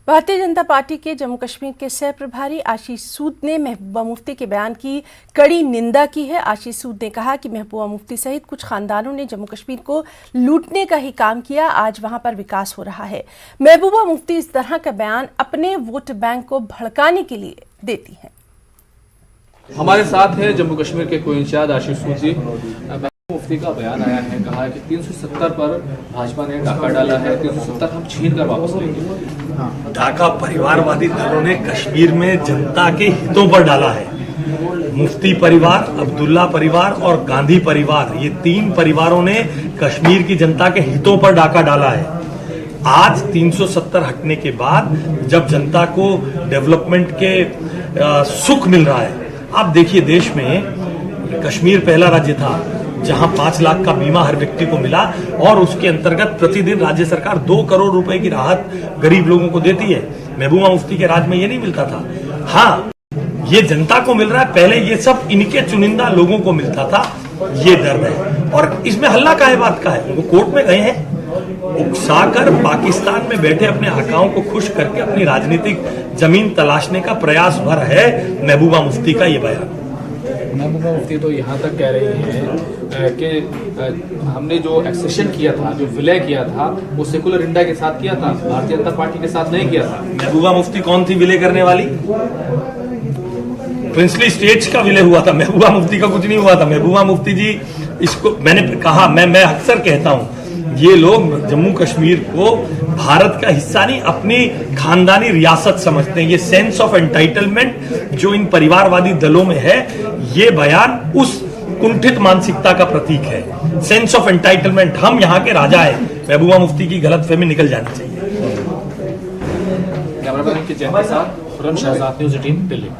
Bharatiya Janata party के जम्मू कश्मीर के सह प्रभारी आशीष सूद ने महबूबा मुफ्ती के बयान की कड़ी निंदा की है। आशीष सूद ने कहा कि महबूबा मुफ्ती सहित कुछ खानदानों ने जम्मू कश्मीर को लूटने का ही काम किया, आज वहां पर विकास हो रहा है। महबूबा मुफ्ती इस तरह का बयान अपने वोट बैंक को भड़काने के लिए देती हैं। हमारे साथ है जम्मू कश्मीर के कोई इंचार्ज आशीष सूद जी। मुफ्ती का बयान आया है, कहा है कि 370 पर भाजपा ने डाका डाला है, 370 हम छीन कर वापस लेंगे। डाका परिवारवादी दलों ने कश्मीर में जनता के हितों पर डाला है। मुफ्ती परिवार, अब्दुल्ला परिवार और गांधी परिवार, ये तीन परिवारों ने कश्मीर की जनता के हितों पर डाका डाला है। आज 370 हटने के बाद जब जनता को डेवलपमेंट के सुख मिल रहा है, आप देखिए देश में कश्मीर पहला राज्य था जहां 5 लाख का बीमा हर व्यक्ति को मिला और उसके अंतर्गत प्रतिदिन राज्य सरकार 2 करोड़ रुपए की राहत गरीब लोगों को देती है। महबूबा मुफ्ती के राज में ये नहीं मिलता था। हाँ, ये जनता को मिल रहा है, पहले ये सब इनके चुनिंदा लोगों को मिलता था। ये दर्द है और इसमें हल्ला काहे बात का है। वो कोर्ट में गए हैं, उकसाकर पाकिस्तान में बैठे अपने आकाओं को खुश करके अपनी राजनीतिक जमीन तलाशने का प्रयास भर है महबूबा मुफ्ती का ये बयान। महबूबा मुफ्ती तो यहाँ तक कह रही हैं कि हमने जो एक्सेशन किया था, जो विलय किया था, वो सेकुलर इंडिया के साथ किया था, भारतीय जनता पार्टी के साथ नहीं किया था। महबूबा मुफ्ती कौन थी विलय करने वाली? प्रिंसली स्टेट्स का विलय हुआ था, महबूबा मुफ्ती का कुछ नहीं हुआ था। महबूबा मुफ्ती जी, इसको मैंने कहा, मैं अक्सर कहता हूं, ये लोग जम्मू कश्मीर को भारत का हिस्सा नहीं, अपनी खानदानी रियासत समझते हैं। ये सेंस ऑफ एंटाइटलमेंट जो इन परिवारवादी दलों में है, ये बयान उस कुंठित मानसिकता का प्रतीक है। सेंस ऑफ एंटाइटलमेंट, हम यहाँ के राजा है। महबूबा मुफ्ती की गलतफहमी निकल जानी चाहिए। कैमरामैन के जैन के साथ शहजाद, न्यूज़ 18 दिल्ली।